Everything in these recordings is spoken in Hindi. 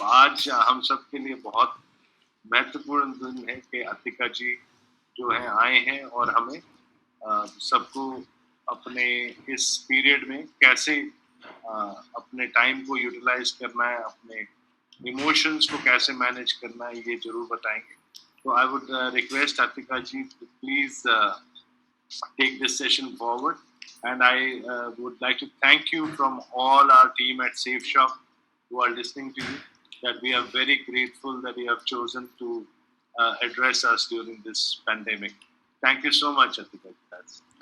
आज हम सब के लिए बहुत महत्वपूर्ण दिन है कि अतिका जी जो है आए हैं और हमें सबको अपने इस पीरियड में कैसे अपने टाइम को यूटिलाइज करना है, अपने इमोशंस को कैसे मैनेज करना है, ये जरूर बताएंगे. तो I would request Atika ji to please take this session forward, and I would like to thank you from all our team at Safe Shop who are listening to you, that we are very grateful that you have chosen to address us during this pandemic. Thank you so much, Atika.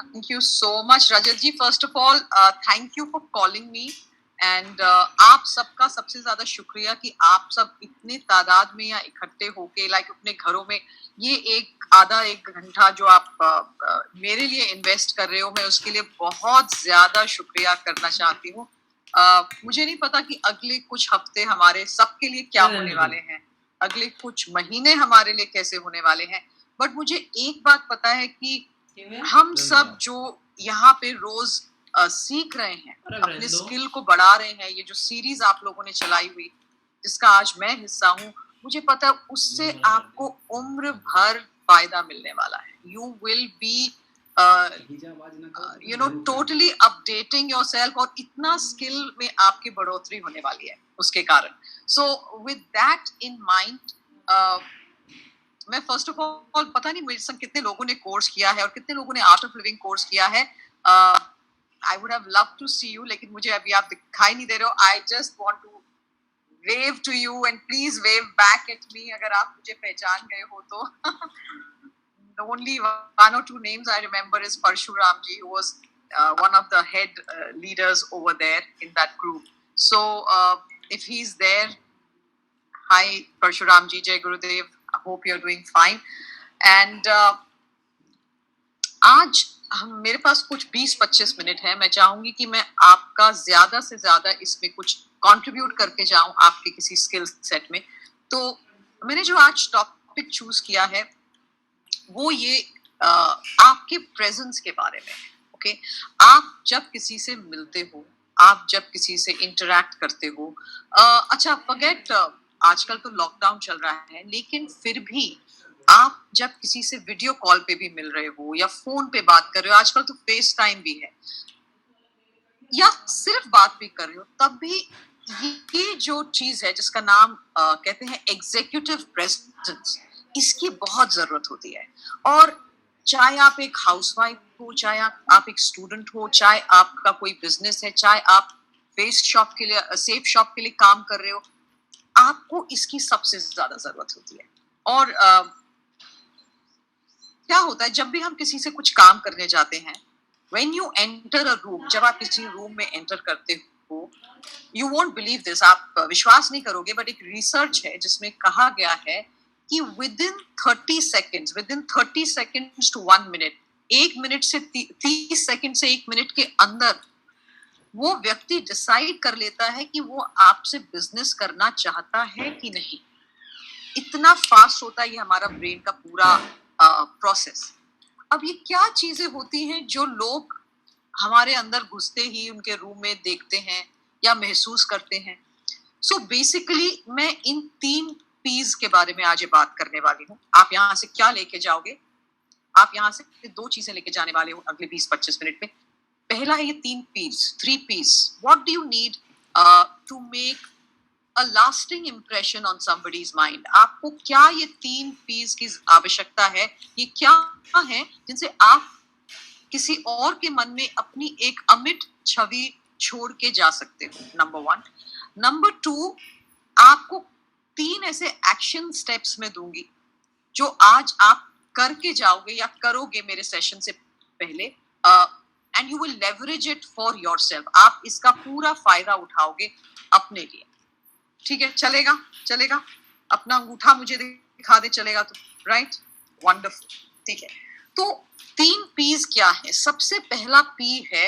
Thank you so much, Rajat ji. First of all, thank you for calling me. And आप सबका सबसे ज्यादा शुक्रिया कि आप सब इतने तादाद में यहाँ इकट्ठे होके लाइक अपने घरों में ये आधा एक घंटा जो आप मेरे लिए इन्वेस्ट कर रहे हो, मैं उसके लिए बहुत ज्यादा शुक्रिया करना चाहती हूँ. मुझे नहीं पता कि अगले कुछ हफ्ते हमारे सबके लिए क्या होने वाले हैं, अगले कुछ महीने हमारे लिए कैसे होने वाले हैं, बट मुझे एक बात पता है कि हम सब जो यहाँ पे रोज सीख रहे हैं, अपने स्किल को बढ़ा रहे हैं, ये जो सीरीज आप लोगों ने चलाई हुई जिसका आज मैं हिस्सा हूँ, मुझे पता है उससे आपको उम्र भर फायदा मिलने वाला है. You will be totally updating yourself और इतना स्किल में आपकी बढ़ोतरी होने वाली है उसके कारण. So with that in mind मैं फर्स्ट ऑफ ऑल पता नहीं मेरे संग कितने लोगों ने कोर्स किया है और कितने लोगों ने आर्ट ऑफ लिविंग कोर्स किया है. I would have loved to see you, लेकिन मुझे अभी आप दिखाई नहीं दे रहे हो. I just want to wave to you and please wave back at me अगर आप मुझे पहचान गए हो तो. The only one or two names I remember is Parshuram ji, who was one of the head leaders over there in that group. So if he's there, hi Parshuram ji, Jai Gurudev. I hope you're doing fine. And आज मेरे पास कुछ 20-25 मिनट है. मैं चाहूंगी कि मैं आपका ज्यादा से ज्यादा इसमें कुछ कंट्रीब्यूट करके जाऊं आपके किसी स्किल सेट में. तो मैंने जो आज टॉपिक चूज किया है वो ये आपके प्रेजेंस के बारे में. ओके, आप जब किसी से मिलते हो, आप जब किसी से इंटरैक्ट करते हो, अच्छा फॉरगेट आजकल तो लॉकडाउन चल रहा है, लेकिन फिर भी आप जब किसी से वीडियो कॉल पे भी मिल रहे हो या फोन पे बात कर रहे हो, आजकल तो फेस टाइम भी है, या सिर्फ बात भी कर रहे हो, तब भी ये जो चीज है जिसका नाम कहते हैं एग्जीक्यूटिव प्रेजेंस, इसकी बहुत जरूरत होती है. और चाहे आप एक हाउसवाइफ हो, चाहे आप एक स्टूडेंट हो, चाहे आपका कोई बिजनेस है, चाहे आप फेस शॉप के लिए सेफ शॉप के लिए काम कर रहे हो, आपको इसकी सबसे ज्यादा जरूरत होती है. और क्या होता है जब भी हम किसी से कुछ काम करने जाते हैं, when you enter a room, जब आप किसी रूम में एंटर करते हो, you won't believe this, आप विश्वास नहीं करोगे, बट एक रिसर्च है जिसमें कहा गया है कि within 30 seconds to 1 minute, 1 minute से 30 सेकंड से 1 मिनट के अंदर वो व्यक्ति डिसाइड कर लेता है कि वो आपसे बिजनेस करना चाहता है कि नहीं. इतना फास्ट होता है ये हमारा ब्रेन का पूरा प्रोसेस. अब ये क्या चीजें होती हैं जो लोग हमारे अंदर घुसते ही उनके रूम में देखते हैं या महसूस करते हैं. सो बेसिकली मैं इन 3 पीस के बारे में आज बात करने वाली हूँ. आप यहाँ से क्या लेके जाओगे? आप यहाँ से 2 चीजें लेके जाने वाले हो अगले 20-25 मिनट में. पहला है ये 3 P's. What do you need to make a lasting impression on somebody's mind? आपको क्या ये 3 पीस की आवश्यकता है? ये क्या है जिनसे आप किसी और के मन में अपनी एक अमिट छवि छोड़ के जा सकते हो? नंबर 1. नंबर 2, आपको 3 ऐसे एक्शन स्टेप्स में दूंगी जो आज आप करके जाओगे या करोगे मेरे सेशन से पहले, and you will leverage it for yourself. आप इसका पूरा फायदा उठाओगे अपने लिए. ठीक है, चलेगा. अपना अंगूठा मुझे दिखा दे, चलेगा तो? Right, wonderful. ठीक है, तो 3 पीस क्या है? सबसे पहला पी है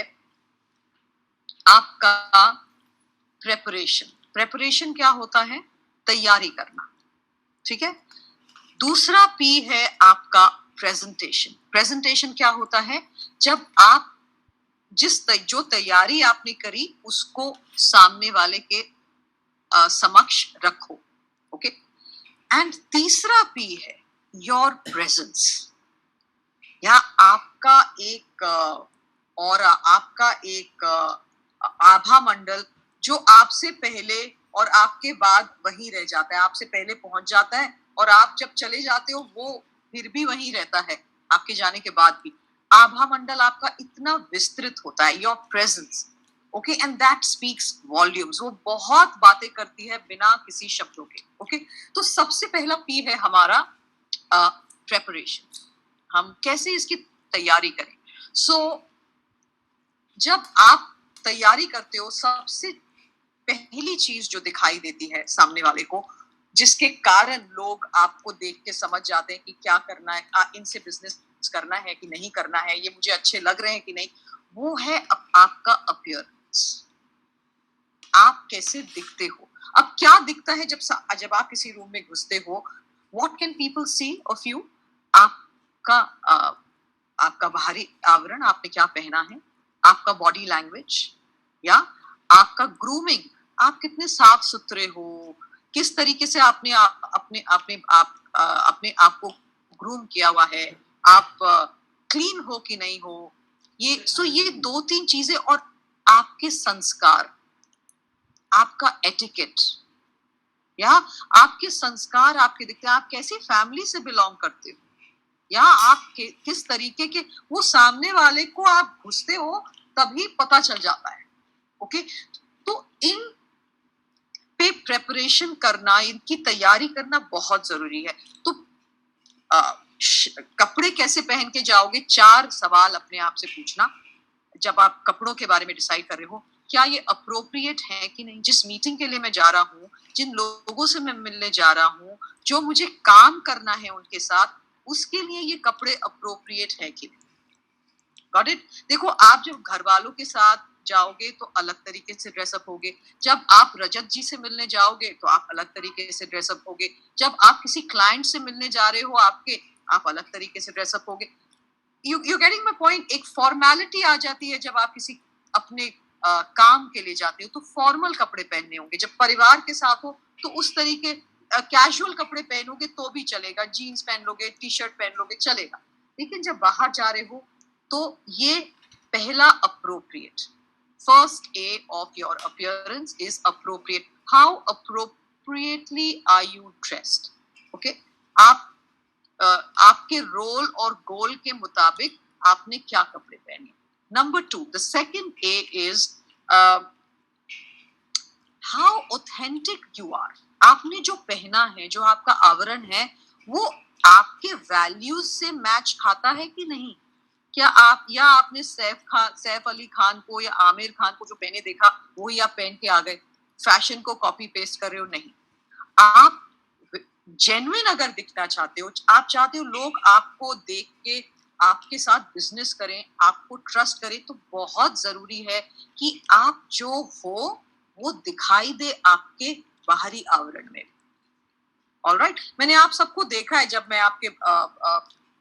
आपका प्रेपरेशन. प्रेपरेशन क्या होता है? तैयारी करना. ठीक है. दूसरा पी है आपका प्रेजेंटेशन. प्रेजेंटेशन क्या होता है? जब आप जो तैयारी आपने करी उसको सामने वाले के समक्ष रखो. एंड तीसरा पी है योर प्रेजेंस, या आपका एक और आपका एक आभा मंडल जो आपसे पहले और आपके बाद वहीं रह जाता है, आपसे पहले पहुंच जाता है और आप जब चले जाते हो वो फिर भी वहीं रहता है आपके जाने के बाद भी। आभा मंडल आपका इतना विस्तृत होता है, your presence, okay, and that speaks volumes. वो बहुत बातें करती है बिना किसी शब्दों के, ओके। तो सबसे पहला पी है हमारा प्रेपरेशन, हम कैसे इसकी तैयारी करें। सो जब आप तैयारी करते हो, सबसे पहली चीज जो दिखाई देती है सामने वाले को, जिसके कारण लोग आपको देख के समझ जाते हैं कि क्या करना है, इनसे बिजनेस करना है कि नहीं करना है, ये मुझे अच्छे लग रहे हैं कि नहीं, वो है आपका अपीयरेंस, आप कैसे दिखते हो। अब क्या दिखता है जब आप किसी रूम में घुसते हो, what can people see of you, आपका बाहरी आवरण, आपने क्या पहना है, आपका बॉडी लैंग्वेज, या आपका ग्रूमिंग, आप कितने साफ सुथरे हो, किस तरीके से आपने अपने आप को ग्रूम किया हुआ है, आप क्लीन हो कि नहीं हो, ये ये 2-3 चीजें। और आपके संस्कार, आपका एटिकेट, या आपके संस्कार आपके दिखते हैं, आप कैसी फैमिली से बिलोंग करते हो, या आप किस तरीके के, वो सामने वाले को आप घुसते हो तभी पता चल जाता है, ओके। तो इन पे प्रेपरेशन करना, इनकी तैयारी करना बहुत जरूरी है। तो कपड़े कैसे पहन के जाओगे, 4 सवाल अपने आप से पूछना जब आप कपड़ों के बारे में डिसाइड कर रहे हो। क्या ये अप्रोप्रिएट है कि नहीं, जिस मीटिंग के लिए मैं जा रहा हूँ, जिन लोगों से मैं मिलने जा रहा हूँ, जो मुझे काम करना है उनके साथ, उसके लिए ये कपड़े अप्रोप्रिएट है कि नहीं। Got it. देखो, आप जब घर वालों के साथ जाओगे तो अलग तरीके से ड्रेसअप होगे, जब आप रजत जी से मिलने जाओगे तो आप अलग तरीके से ड्रेसअप होगे, जब आप किसी क्लाइंट से मिलने जा रहे हो आप अलग तरीके से ड्रेसअप होगे। You getting my point. एक फॉर्मेलिटी आ जाती है जब आप किसी अपने काम के लिए जाते हो तो फॉर्मल कपड़े पहनने होंगे, जब परिवार के साथ हो तो उस तरीके कैजुअल कपड़े पहनोगे तो भी चलेगा, जीन्स पहन लोगे, टी शर्ट पहन लोगे, चलेगा। लेकिन जब बाहर जा रहे हो तो ये पहला appropriate, first A of your appearance is appropriate. How appropriately are you dressed, okay. आप आपके रोल और गोल के मुताबिक आपने क्या कपड़े पहने। Number 2, the second A is how authentic you are. आपने जो पहना है, जो आपका आवरण है, वो आपके वैल्यूज से मैच खाता है कि नहीं। क्या आपने सैफ अली खान को या आमिर खान को जो पहने देखा वही आप पहन के आ गए, फैशन को कॉपी पेस्ट कर रहे हो, नहीं। आप जेन्युइन अगर दिखना चाहते हो, आप चाहते हो लोग आपको देख के आपके साथ बिजनेस करें, आपको ट्रस्ट करें, तो बहुत जरूरी है कि आप जो हो वो दिखाई दे आपके बाहरी आवरण में। ऑलराइट, मैंने आप सबको देखा है, जब मैं आपके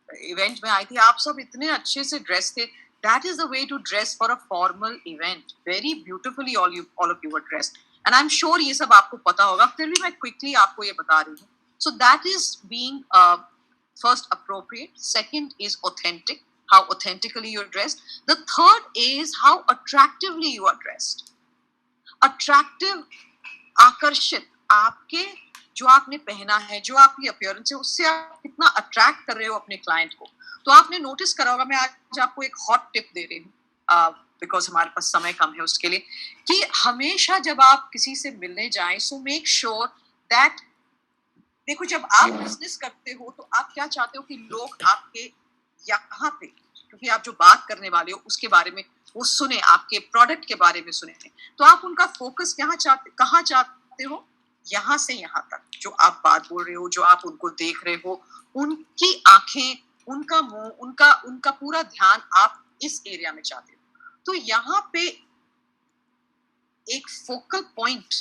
इवेंट में आई थी, आप सब इतने अच्छे से ड्रेस थे। That is the way to dress for a formal event. Very beautifully all of you were dressed. And I'm sure ये सब आपको पता होगा, फिर भी मैं quickly आपको ये बता रही हूँ। So that is being first appropriate. Second is authentic, how authentically you're dressed. The third is how attractively you are dressed. Attractive, आकर्षित, आपके जो आपने पहना है, जो आपकी अपीयरेंस है, उससे आप कितना अट्रैक्ट कर रहे हो अपने क्लाइंट को। तो आपने नोटिस करा होगा, मैं आज आपको एक हॉट टिप दे रही हूँ बिकॉज हमारे पास समय कम है उसके लिए, कि हमेशा जब आप किसी से मिलने जाएं, सो मेक श्योर दैट, देखो जब आप बिजनेस करते हो तो आप क्या चाहते हो कि लोग आपके यहाँ पे, क्योंकि आप जो बात करने वाले हो उसके बारे में वो सुने, आपके प्रोडक्ट के बारे में सुने, तो आप उनका फोकस कहाँ चाहते हो, यहाँ से यहाँ तक, जो आप बात बोल रहे हो, जो आप उनको देख रहे हो, उनकी आंखें, उनका मुंह, उनका पूरा ध्यान आप इस एरिया में चाहते हो। तो यहाँ पे एक फोकल पॉइंट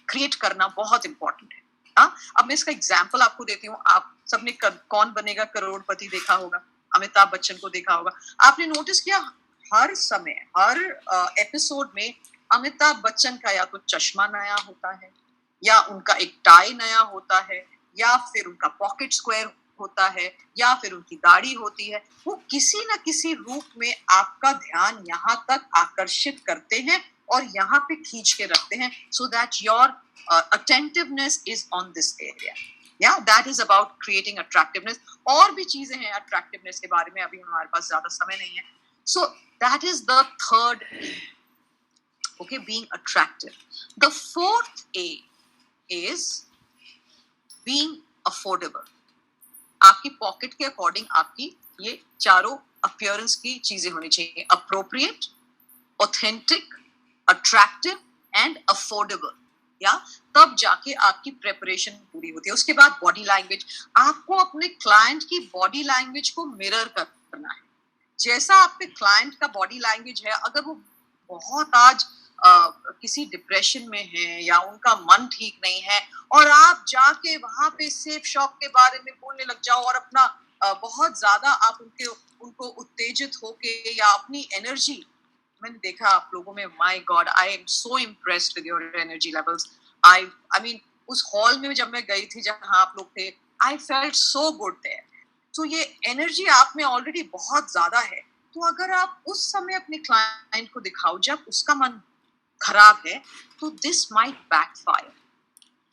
क्रिएट करना बहुत इंपॉर्टेंट है। अब मैं इसका एग्जाम्पल आपको देती हूँ। आप सबने कौन बनेगा करोड़पति देखा होगा, अमिताभ बच्चन को देखा होगा। आपने नोटिस किया हर समय, हर एपिसोड में अमिताभ बच्चन का या तो चश्मा नया होता है, या उनका एक टाई नया होता है, या फिर उनका पॉकेट स्क्वायर होता है, या फिर उनकी दाढ़ी होती है, वो किसी ना किसी रूप में आपका ध्यान यहाँ तक आकर्षित करते हैं और यहाँ पे खींच के रखते हैं, so that your attentiveness is on this area. Yeah, that is about creating attractiveness. और भी चीजें हैं attractiveness के बारे में, अभी हमारे पास ज्यादा समय नहीं है. So that is the third A. Okay, being attractive. The fourth A is being affordable. आपकी पॉकेट के अकॉर्डिंग आपकी ये चारों अपीयरेंस की चीजें होनी चाहिए. Appropriate, authentic, attractive and affordable. या तब जाके आपकी प्रेपरेशन पूरी होती है. उसके बाद बॉडी लैंग्वेज. आपको अपने क्लाइंट की बॉडी लैंग्वेज को मिरर करना है. जैसा आपके क्लाइंट का बॉडी लैंग्वेज है, अगर वो बहुत आज किसी डिप्रेशन में है या उनका मन ठीक नहीं है और आप जाके वहां पे सेफ शॉप के बारे में बोलने लग जाओ और अपना बहुत ज्यादा आप उनको उत्तेजित होके या अपनी एनर्जी, मैंने देखा आप लोगों में, my God, I am so impressed with your energy levels. I mean उस हॉल में जब मैं गई थी जहां आप लोग थे, I felt so good there. तो ये एनर्जी आप में ऑलरेडी बहुत ज्यादा है. तो अगर आप उस समय अपने क्लाइंट को दिखाओ जब उसका मन खराब है, तो दिस माइट बैकफायर.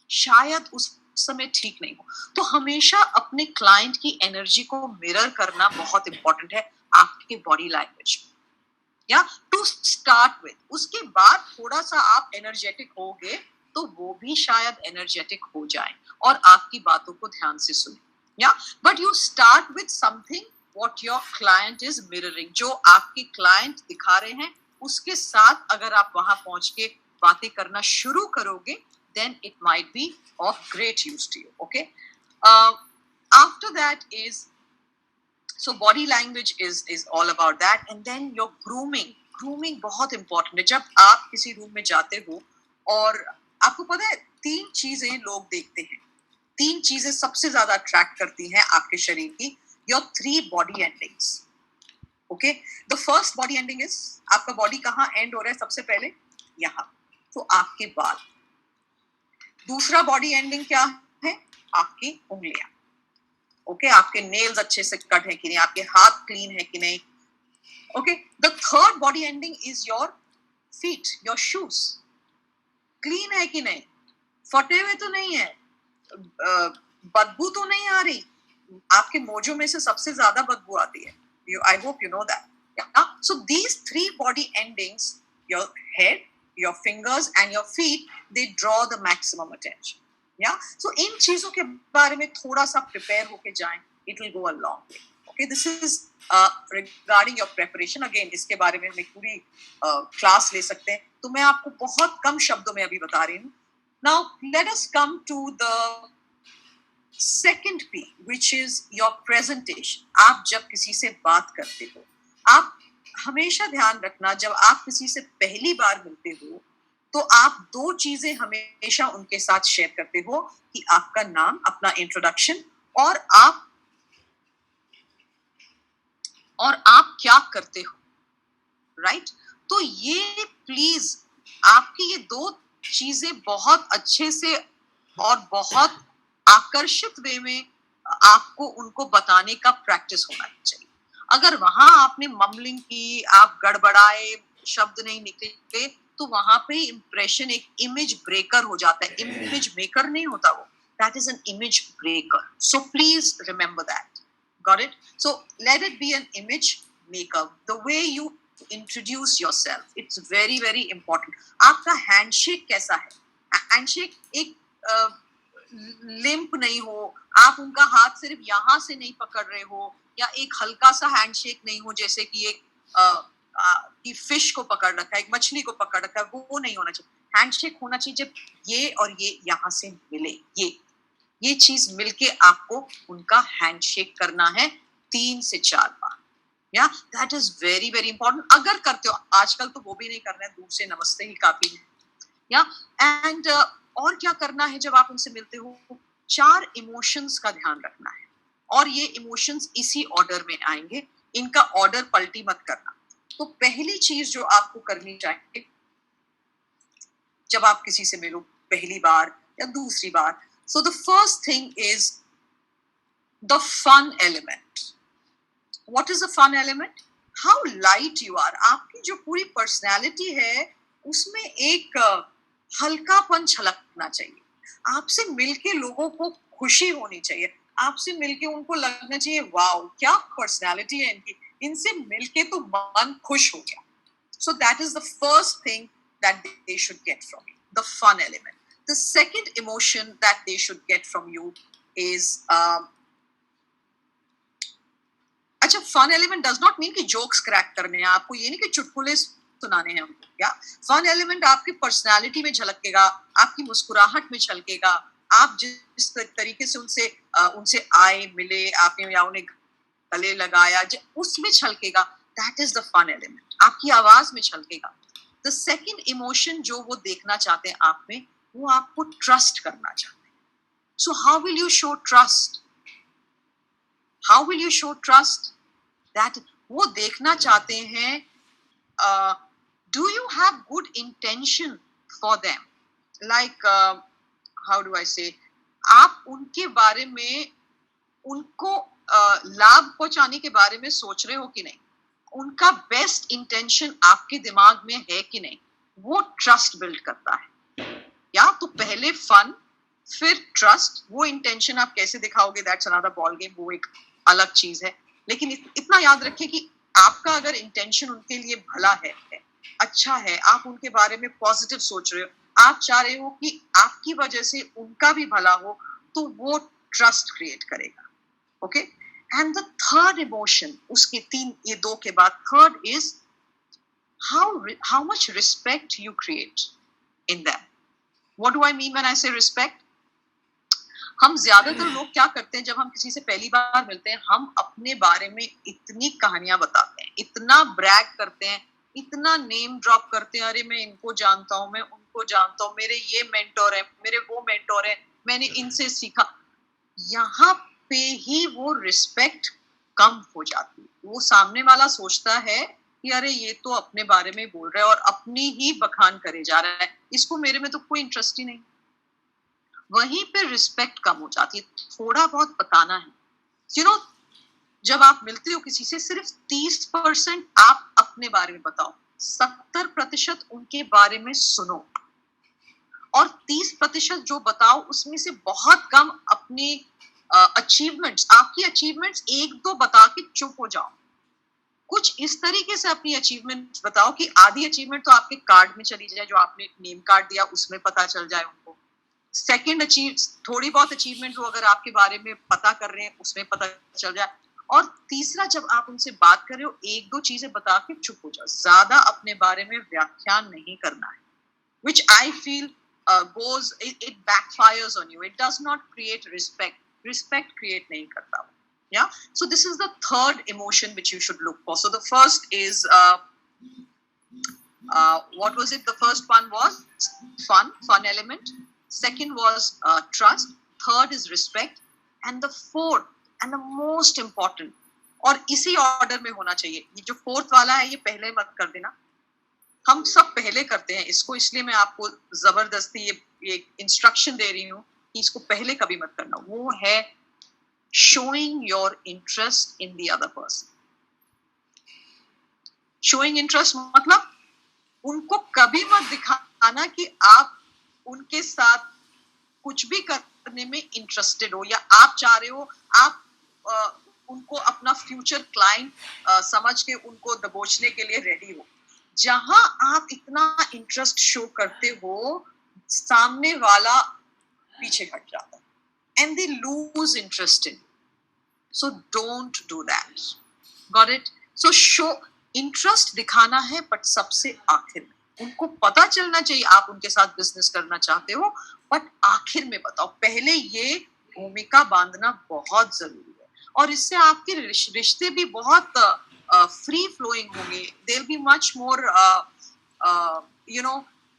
शायद उस समय ठीक नहीं हो. तो हमेशा अपने क्लाइंट की एनर्जी को मिरर करना बहुत इंपॉर्टेंट है आपके बॉडी लैंग्वेज में. या टू स्टार्ट विद. उसके बाद थोड़ा सा आप एनर्जेटिक होगे तो वो भी शायद एनर्जेटिक हो जाए और आपकी बातों को ध्यान से सुने. या but you start with something what your client is mirroring. जो आपके क्लाइंट दिखा रहे हैं उसके साथ अगर आप वहां पहुंच के बातें करना शुरू करोगे, then it might be of great use to you. Okay, after that is, so body language is all about that. And then your grooming बहुत important है. जब आप किसी रूम में जाते हो और आपको पता है 3 चीजें लोग देखते हैं, 3 चीजें सबसे ज्यादा अट्रैक्ट करती हैं आपके शरीर की. your 3 body endings. Okay, the first body ending is, आपका बॉडी कहाँ एंड हो रहा है? सबसे पहले यहाँ, तो आपके बाल. दूसरा बॉडी एंडिंग क्या है? आपकी उंगलियां. ओके, आपके नेल्स अच्छे से कट है कि नहीं, आपके हाथ क्लीन है कि नहीं. Okay, the third body ending is your feet, your shoes. Clean है कि नहीं, फटे हुए तो नहीं है, बदबू तो नहीं आ रही. आपके मोजों में से सबसे ज्यादा बदबू आती है. I hope you know that. Yeah? So these 3 body endings, your head, your fingers and your feet, they draw the maximum attention. Yeah? So इन चीजों के बारे में थोड़ा सा prepare होके जाएं. It will go a long way. Okay, this is regarding your preparation. Again, इसके बारे में हम एक पूरी class ले सकते हैं. तो मैं आपको बहुत कम शब्दों में अभी बता रही हूँ. Now let us come to the second P, which is your presentation. आप जब किसी से बात करते हो, आप हमेशा ध्यान रखना, जब आप किसी से पहली बार मिलते हो तो आप 2 चीजें हमेशा उनके साथ शेयर करते हो, कि आपका नाम, अपना इंट्रोडक्शन, और आप क्या करते हो. राइट? तो ये प्लीज आपकी ये 2 चीजें बहुत अच्छे से और बहुत आकर्षित वे में आपको उनको बताने का प्रैक्टिस होना चाहिए. अगर वहां आपने मम्बलिंग की, आप गड़बड़ाए, शब्द नहीं निकले, तो वहां पे इंप्रेशन एक इमेज ब्रेकर हो जाता है. इमेज मेकर नहीं होता वो, that is an image breaker. So please remember that. Got it? So let it be an image maker. The way you introduce yourself, it's very very important. आपका हैंडशेक कैसा है? हैंडशेक एक लिम्प नहीं हो, आप उनका हाथ सिर्फ यहाँ से नहीं पकड़ रहे हो, या एक हल्का सा हैंडशेक नहीं हो जैसे कि एक कि फिश को पकड़ रखा है, एक मछली को पकड़ रखा है, वो नहीं होना चाहिए. हैंडशेक होना चाहिए जब ये और ये यहाँ से मिले, ये चीज मिलके आपको उनका हैंडशेक करना है 3 से 4 बार. या that is very very important. अगर करते हो, आजकल तो वो भी नहीं करना है, दूर से नमस्ते ही काफी है. या एंड और क्या करना है जब आप उनसे मिलते हो? 4 इमोशंस का ध्यान रखना है, और ये इमोशंस इसी ऑर्डर में आएंगे. इनका ऑर्डर पलटी मत करना. तो पहली चीज जो आपको करनी चाहिए जब आप किसी से मिलो पहली बार या दूसरी बार, So the first thing is the fun element. What is the fun element? How light you are. आपकी जो पूरी पर्सनैलिटी है उसमें एक हल्कापन छलकना चाहिए. आपसे मिलके लोगों को खुशी होनी चाहिए. आपसे मिलके उनको लगना चाहिए वाओ क्या पर्सनैलिटी है इनकी, इनसे मिलके तो मन खुश हो गया. So that is the first thing that they should get from you, the fun element. The second emotion that they should get from you is अच्छा, fun element does not mean कि जोक्स क्रैक करने हैं आपको, ये नहीं कि चुटकुले सुनाने हैं हमको. क्या फन एलिमेंट आपकी पर्सनालिटी में झलकेगा, आपकी मुस्कुराहट में झलकेगा, आप जिस तरीके से उनसे आए मिले आपने या उन्हें गले लगाया उसमें झलकेगा. That is the fun element. आपकी आवाज में झलकेगा. द सेकंड इमोशन जो वो देखना चाहते हैं आप में, वो आपको ट्रस्ट करना चाहते हैं. So how will you show trust? How will you show trust? That वो देखना चाहते हैं do you have good intention for them? Like how do I say? आप उनके बारे में उनको लाभ पहुंचाने के बारे में सोच रहे हो कि नहीं? उनका बेस्ट इंटेंशन आपके दिमाग में है कि नहीं? वो ट्रस्ट बिल्ड करता है. या तो पहले फन फिर ट्रस्ट. वो इंटेंशन आप कैसे दिखाओगे दैट्स अनदर बॉल गेम, वो एक अलग चीज है. लेकिन इतना याद रखिए कि आपका अगर इंटेंशन उनके लिए भला है, अच्छा है, आप उनके बारे में पॉजिटिव सोच रहे हो, आप चाह रहे हो कि आपकी वजह से उनका भी भला हो, तो वो ट्रस्ट क्रिएट करेगा. Okay. And the third emotion, उसके तीन, ये दो के बाद third is how much respect you create in them. What do I mean when I से रिस्पेक्ट? हम ज्यादातर लोग क्या करते हैं, जब हम किसी से पहली बार मिलते हैं, हम अपने बारे में इतनी कहानियां बताते हैं, इतना ब्रैग करते हैं, इतना नेम ड्रॉप करते हैं, अरे मैं इनको जानता हूँ, मैं उनको जानता हूँ, मेरे ये मेंटोर है, मेरे वो मेंटोर है, मैंने इनसे सीखा. यहाँ पे ही वो रिस्पेक्ट कम हो जाती है. वो सामने वाला सोचता है कि अरे ये तो अपने बारे में बोल रहा है और अपनी ही बखान करे जा रहा है, इसको मेरे में तो कोई इंटरेस्ट ही नहीं. वहीं पे रिस्पेक्ट कम हो जाती है. थोड़ा बहुत बताना है. यू नो, जब आप मिलते हो किसी से, सिर्फ 30% आप अपने बारे में बताओ, 70% उनके बारे में सुनो, और 30% जो बताओ उसमें से बहुत कम अपने अचीवमेंट्स, आपकी अचीवमेंट्स एक दो बता के चुप हो जाओ. कुछ इस तरीके से अपनी अचीवमेंट बताओ कि आधी अचीवमेंट तो आपके कार्ड में चली जाए, जो आपने नेम कार्ड दिया उसमें पता चल जाए उनको. सेकंड थोड़ी बहुत अचीवमेंट जो अगर आपके बारे में पता कर रहे हैं उसमें पता चल जाए. और तीसरा, जब आप उनसे बात कर रहे हो, एक दो चीजें बता के चुप हो जाओ. ज्यादा अपने बारे में व्याख्यान नहीं करना है. which I feel it backfires on you. It does not create respect. Respect create nahi karta. Yeah. So this is the third emotion which you should look for. So the first is what was it? The first one was fun element. Second was trust. Third is respect. And the fourth and the most important, और इसी ऑर्डर में होना चाहिए. ये जो फोर्थ वाला है ये पहले मत कर देना. हम सब पहले करते हैं इसको, इसलिए मैं आपको जबरदस्ती ये इंस्ट्रक्शन दे रही हूँ कि इसको पहले कभी मत करना. वो है showing your interest in the other person. Showing interest मतलब उनको कभी मत दिखाना कि आप उनके साथ कुछ भी करने में इंटरेस्टेड हो, या आप चाह रहे हो आप उनको अपना फ्यूचर क्लाइंट समझ के उनको दबोचने के लिए रेडी हो. जहां आप इतना इंटरेस्ट शो करते हो, सामने वाला पीछे हट जाता है, and they lose interest in you. So don't do that. Got it? So show interest दिखाना है, but सबसे आखिर में. उनको पता चलना चाहिए आप उनके साथ बिजनेस करना चाहते हो, बट आखिर में बताओ. पहले ये भूमिका बांधना बहुत जरूरी है, और इससे आपके रिश्ते भी बहुत free flowing होंगे. There'll be much more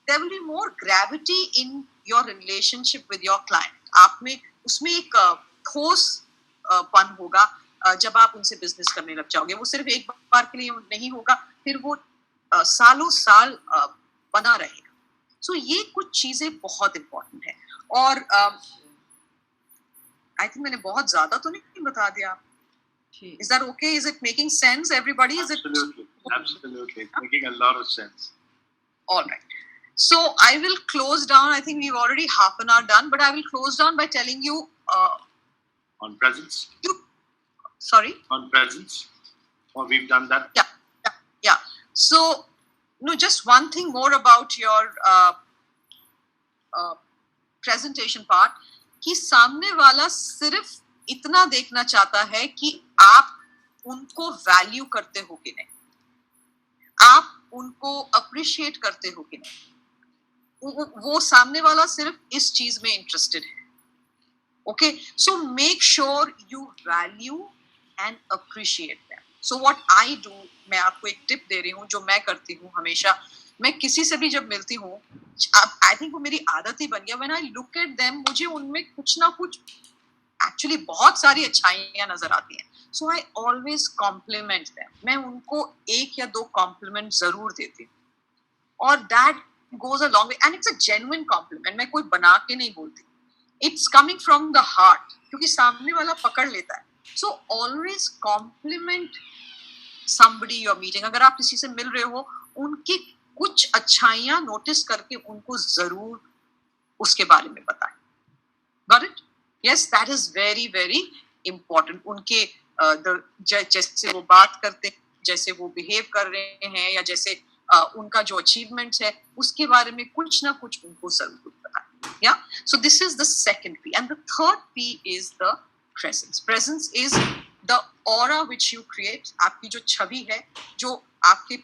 there will be more gravity in your relationship with your client. आप में उसमें एक ठोस पन होगा जब आप उनसे बिजनेस करने लग जाओगे. वो सिर्फ एक बार के लिए नहीं होगा, फिर वो सालों साल बना रहेगा. सो ये कुछ चीजें बहुत इंपॉर्टेंट है. और आई थिंक मैंने बहुत ज्यादा तो नहीं बता दिया. Is that okay? Is it making sense, everybody? Absolutely. Absolutely. It's making a lot of sense. All right. So I will close down. I think we've already half an hour done, but I will close down by telling you. On presence? Sorry? On presence? Or we've done that? Yeah. So, no, just one thing more about your presentation part. कि सामने वाला सिर्फ इतना देखना चाहता है कि आप उनको वैल्यू करते हो कि नहीं, आप उनको अप्रिशिएट करते हो कि नहीं. वो सामने वाला सिर्फ इस चीज में इंटरेस्टेड है. Okay, so make sure you value and appreciate them. So what I do, मैं आपको एक टिप दे रही हूँ जो मैं करती हूँ हमेशा. मैं किसी से भी जब मिलती हूँ, आई थिंक वो मेरी आदत ही बन गया. When I look at them, मुझे उनमें कुछ ना कुछ एक्चुअली बहुत सारी अच्छाइयां नजर आती हैं. सो आई ऑलवेज कॉम्प्लीमेंट देम. मैं उनको 1 या 2 कॉम्प्लीमेंट जरूर देती हूँ, और that goes a long way and it's a genuine compliment. मैं कोई बना के नहीं बोलती, it's coming from the heart, क्योंकि सामने वाला पकड़ लेता है. So always compliment somebody you're meeting. अगर आप किसी से मिल रहे हो, उनकी कुछ अच्छाइयां नोटिस करके उनको जरूर उसके बारे में बताएं. Got it? Yes, that is very very important. उनके जैसे वो बात करते, जैसे वो बिहेव कर रहे हैं, या जैसे उनका जो अचीवमेंट्स है उसके बारे में कुछ ना कुछ उनको जरूर बताएं. Yeah, so this is the second P, and the third P is the presence. Presence is the aura which you create. आपकी जो छवि है, जो आपके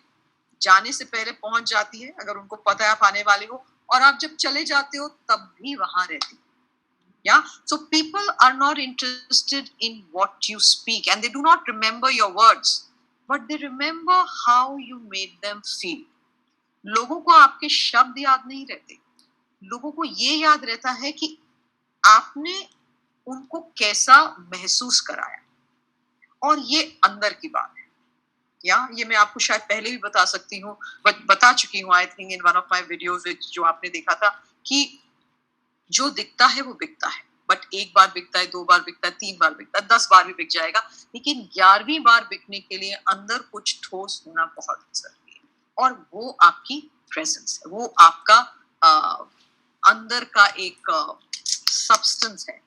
जाने से पहले पहुंच जाती है, अगर उनको पता है आप आने वाले हो, और आप जब चले जाते हो तब भी वहां रहती है. Yeah, so people are not interested in what you speak, and they do not remember your words, but they remember how you made them feel. लोगों को आपके शब्द याद नहीं रहते, लोगों को ये याद रहता है कि आपने उनको कैसा महसूस कराया, और ये अंदर की बात है. या ये मैं आपको शायद पहले भी बता सकती हूँ, बता चुकी हूँ I think in one of my videos जो आपने देखा था, कि जो दिखता है वो बिकता है, बट 1 बार बिकता है, 2 बार बिकता है, 3 बार बिकता है, 10 बार भी बिक जाएगा, लेकिन 11वीं बार बिकने के लिए अंदर कुछ ठोस होना बहुत जरूरी है, और वो आपकी प्रेजेंस है, वो आपका अंदर का एक सब्सटेंस है,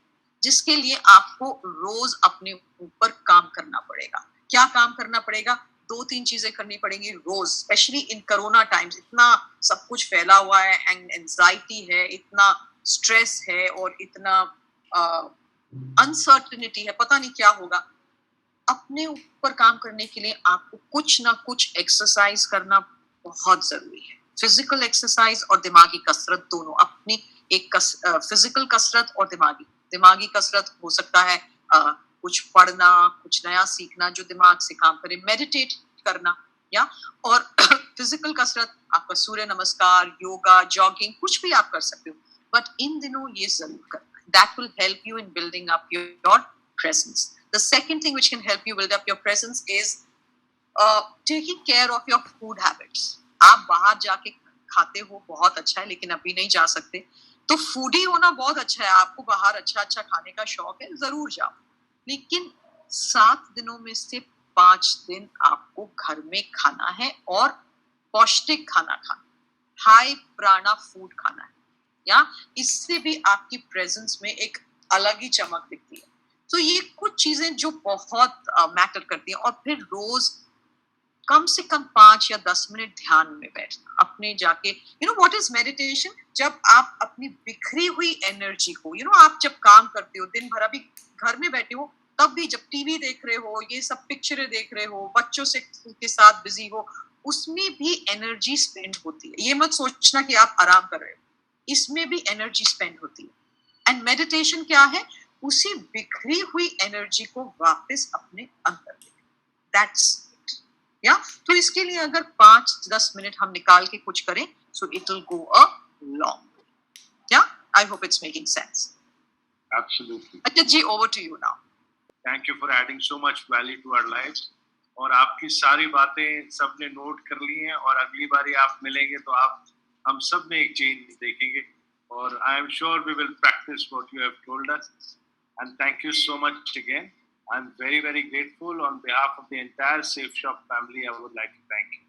जिसके लिए आपको रोज अपने ऊपर काम करना पड़ेगा. क्या काम करना पड़ेगा? 2-3 चीजें करनी पड़ेंगी रोज, स्पेशली इन कोरोना टाइम्स. इतना सब कुछ फैला हुआ है, एंजाइटी है, इतना स्ट्रेस है, और इतना अनसर्टेनिटी है, पता नहीं क्या होगा. अपने ऊपर काम करने के लिए आपको कुछ ना कुछ एक्सरसाइज करना बहुत जरूरी है. फिजिकल एक्सरसाइज और दिमागी कसरत दोनों. अपनी एक फिजिकल कसरत और दिमागी कसरत हो सकता है कुछ पढ़ना, कुछ नया सीखना जो दिमाग से काम करे, मेडिटेट करना, या और फिजिकल कसरत आपका सूर्य नमस्कार, योगा, जॉगिंग, कुछ भी आप कर सकते हो, बट इन दिनों ये जरूर करना. That will help you in building up your presence. The second thing which can help you build up your presence is taking care of your food habits. आप बाहर जाके खाते हो, बहुत अच्छा है, लेकिन अभी नहीं जा सकते, तो फूडी होना बहुत अच्छा है. आपको बाहर अच्छा अच्छा खाने का शौक है, जरूर जाओ, लेकिन 7 दिनों में से 5 दिन आपको घर में खाना है, और पौष्टिक खाना खाना, हाई प्राणा फूड खाना है. या इससे भी आपकी प्रेजेंस में एक अलग ही चमक दिखती है. तो ये कुछ चीजें जो बहुत मैटर करती हैं. और फिर रोज कम से कम 5 या 10 मिनट ध्यान में बैठना, अपने जाके, व्हाट इज मेडिटेशन? जब आप अपनी बिखरी हुई एनर्जी को, आप जब काम करते हो दिन भर, अभी घर में बैठे हो, तब भी जब टीवी देख रहे हो, ये सब पिक्चरें देख रहे हो, बच्चों से के साथ बिजी हो, उसमें भी एनर्जी स्पेंड होती है. ये मत सोचना कि आप आराम कर रहे हो, इसमें भी एनर्जी स्पेंड होती है. एंड मेडिटेशन क्या है? उसी बिखरी हुई एनर्जी को वापस अपने अंदर लेना. That's it. या तो इसके लिए अगर 5-10 मिनट हम निकाल के कुछ करें, so it will go a long way. या I hope it's making sense. Absolutely. अच्छा जी, over to you now. Thank you for adding so much value to our lives. और आपकी सारी बातें सबने नोट कर ली हैं, और अगली बारी आप मिलेंगे तो हम सब में एक चेंज देखेंगे, और I am sure we will practise what you have told us. And thank you so much again. I'm very, very grateful. On behalf of the entire Safe Shop family, I would like to thank you.